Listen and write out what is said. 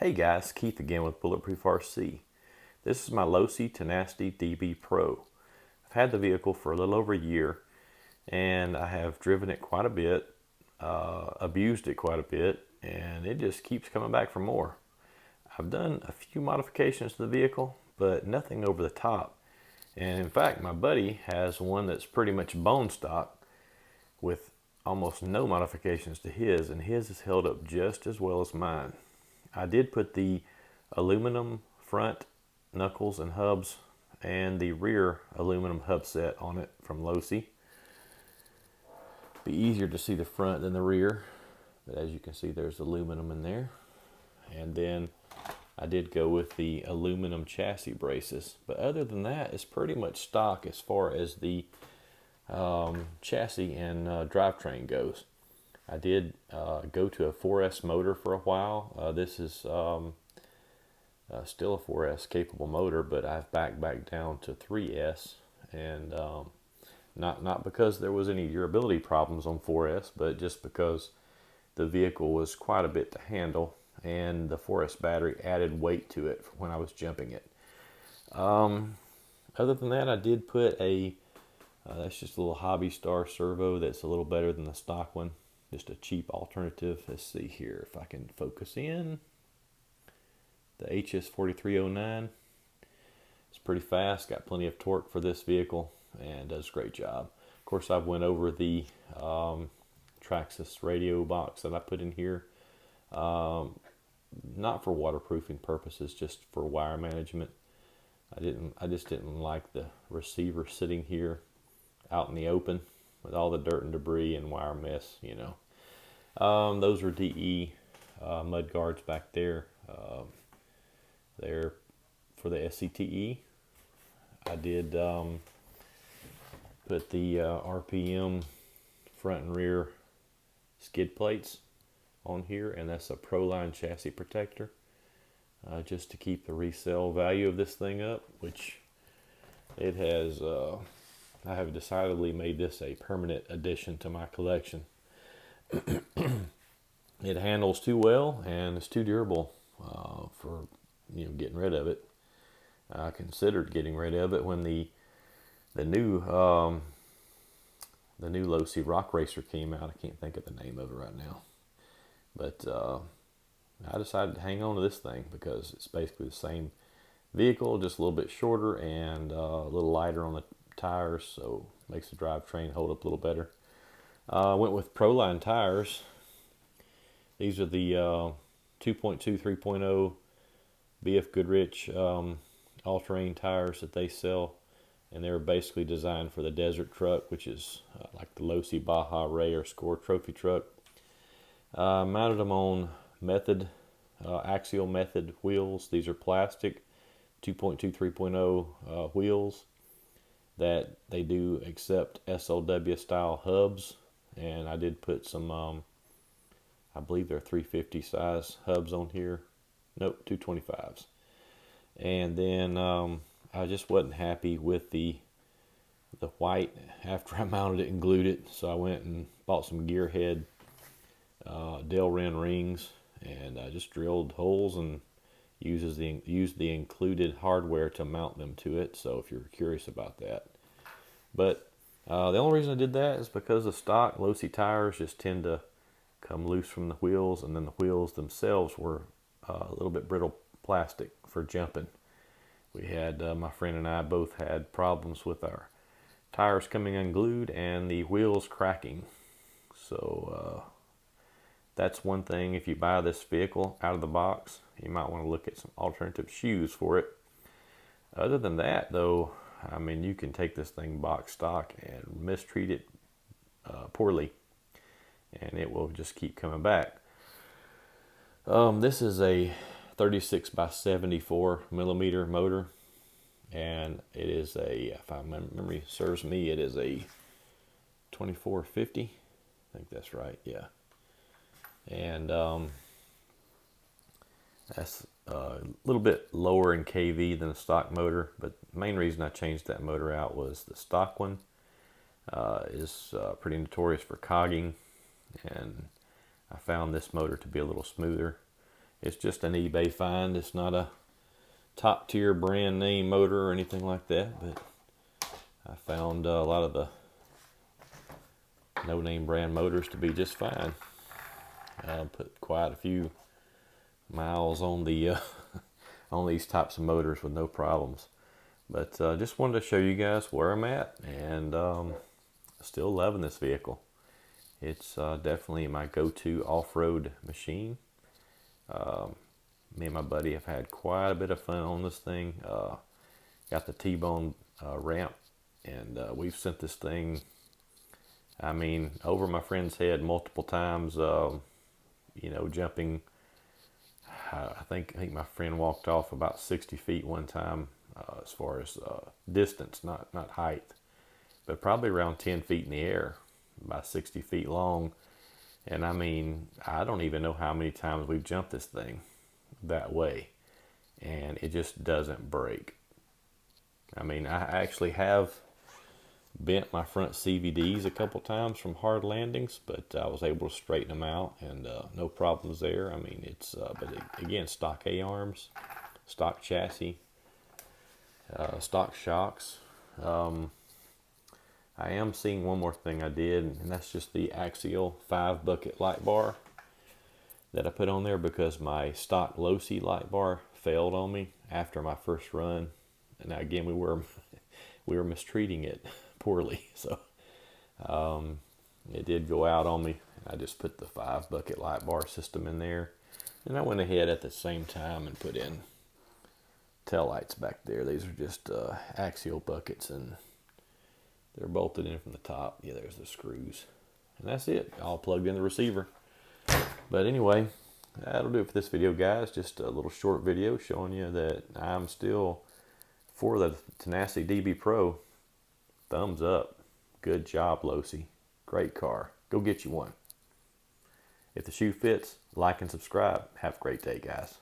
Hey guys, Keith again with Bulletproof RC. This is my Losi Tenacity DB Pro. I've had the vehicle for a little over a year and I have driven it quite a bit, abused it quite a bit, and it just keeps coming back for more. I've done a few modifications to the vehicle, but nothing over the top. And in fact, my buddy has one that's pretty much bone stock with almost no modifications to his, and his has held up just as well as mine. I did put the aluminum front knuckles and hubs and the rear aluminum hub set on it from Losi. Be easier to see the front than the rear, but as you can see there's aluminum in there. And then I did go with the aluminum chassis braces, but other than that it's pretty much stock as far as the chassis and drivetrain goes. I did go to a 4S motor for a while. This is still a 4S capable motor, but I've back down to 3S, and not because there was any durability problems on 4S, but just because the vehicle was quite a bit to handle, and the 4S battery added weight to it when I was jumping it. Other than that, I did put a that's just a little Hobby Star servo that's a little better than the stock one. Just a cheap alternative. Let's see here if I can focus in. The HS4309. It's pretty fast, got plenty of torque for this vehicle, and does a great job. Of course, I've went over the Traxxas radio box that I put in here. Not for waterproofing purposes, just for wire management. I just didn't like the receiver sitting here out in the open with all the dirt and debris and wire mess, you know. Those are DE mud guards back there. They're for the SCTE. I did put the RPM front and rear skid plates on here, and that's a Proline chassis protector, just to keep the resale value of this thing up, which it has. I have decidedly made this a permanent addition to my collection. It handles too well and it's too durable for getting rid of it. I considered getting rid of it when the new Losi Rock Racer came out. I can't think of the name of it right now, but I decided to hang on to this thing because it's basically the same vehicle, just a little bit shorter and a little lighter on the tires, so makes the drivetrain hold up a little better. Went with Proline tires. These are the 2.2 3.0 BF Goodrich all-terrain tires that they sell, and they're basically designed for the desert truck, which is like the Losi Baja Ray or Score trophy truck. Mounted them on axial method wheels. These are plastic 2.2 3.0 wheels that they do accept SLW style hubs, and I did put some I believe they're 350 size hubs on here. Nope, 225s. And then I just wasn't happy with the white after I mounted it and glued it, so I went and bought some Gearhead Delrin rings, and I just drilled holes and used the included hardware to mount them to it, so if you're curious about that. But the only reason I did that is because the stock Losi tires just tend to come loose from the wheels, and then the wheels themselves were a little bit brittle plastic for jumping. We had, my friend and I both had problems with our tires coming unglued and the wheels cracking. So that's one thing. If you buy this vehicle out of the box, you might want to look at some alternative shoes for it. Other than that though, I mean, you can take this thing box stock and mistreat it poorly, and it will just keep coming back. This is a 36 by 74 millimeter motor, and it is if my memory serves me, it is a 2450. I think that's right, yeah. And that's a little bit lower in kV than the stock motor, but the main reason I changed that motor out was the stock one is pretty notorious for cogging, and I found this motor to be a little smoother. It's just an eBay find. It's not a top tier brand name motor or anything like that, but I found a lot of the no name brand motors to be just fine. Put quite a few miles on the on these types of motors with no problems. But just wanted to show you guys where I'm at, and still loving this vehicle. It's definitely my go-to off-road machine. Me and my buddy have had quite a bit of fun on this thing. Got the T-bone ramp, and we've sent this thing, I mean, over my friend's head multiple times. You know, jumping. I think my friend walked off about 60 feet one time, as far as distance, not height, but probably around 10 feet in the air, about 60 feet long. And I mean, I don't even know how many times we've jumped this thing that way, and it just doesn't break. I mean, I actually have bent my front CVDs a couple times from hard landings, but I was able to straighten them out, and no problems there. I mean, it's but again, stock A-arms, stock chassis, stock shocks. I am seeing one more thing I did, and that's just the axial 5-bucket light bar that I put on there, because my stock Losi light bar failed on me after my first run. And now again, we were mistreating it poorly, so it did go out on me. I just put the 5-bucket light bar system in there, and I went ahead at the same time and put in tail lights back there. These are just axial buckets, and they're bolted in from the top. Yeah, there's the screws, and that's it, all plugged in the receiver. But anyway, that'll do it for this video, guys. Just a little short video showing you that I'm still for the Tenacity DB Pro. Thumbs up. Good job, Losi. Great car. Go get you one. If the shoe fits, like and subscribe. Have a great day, guys.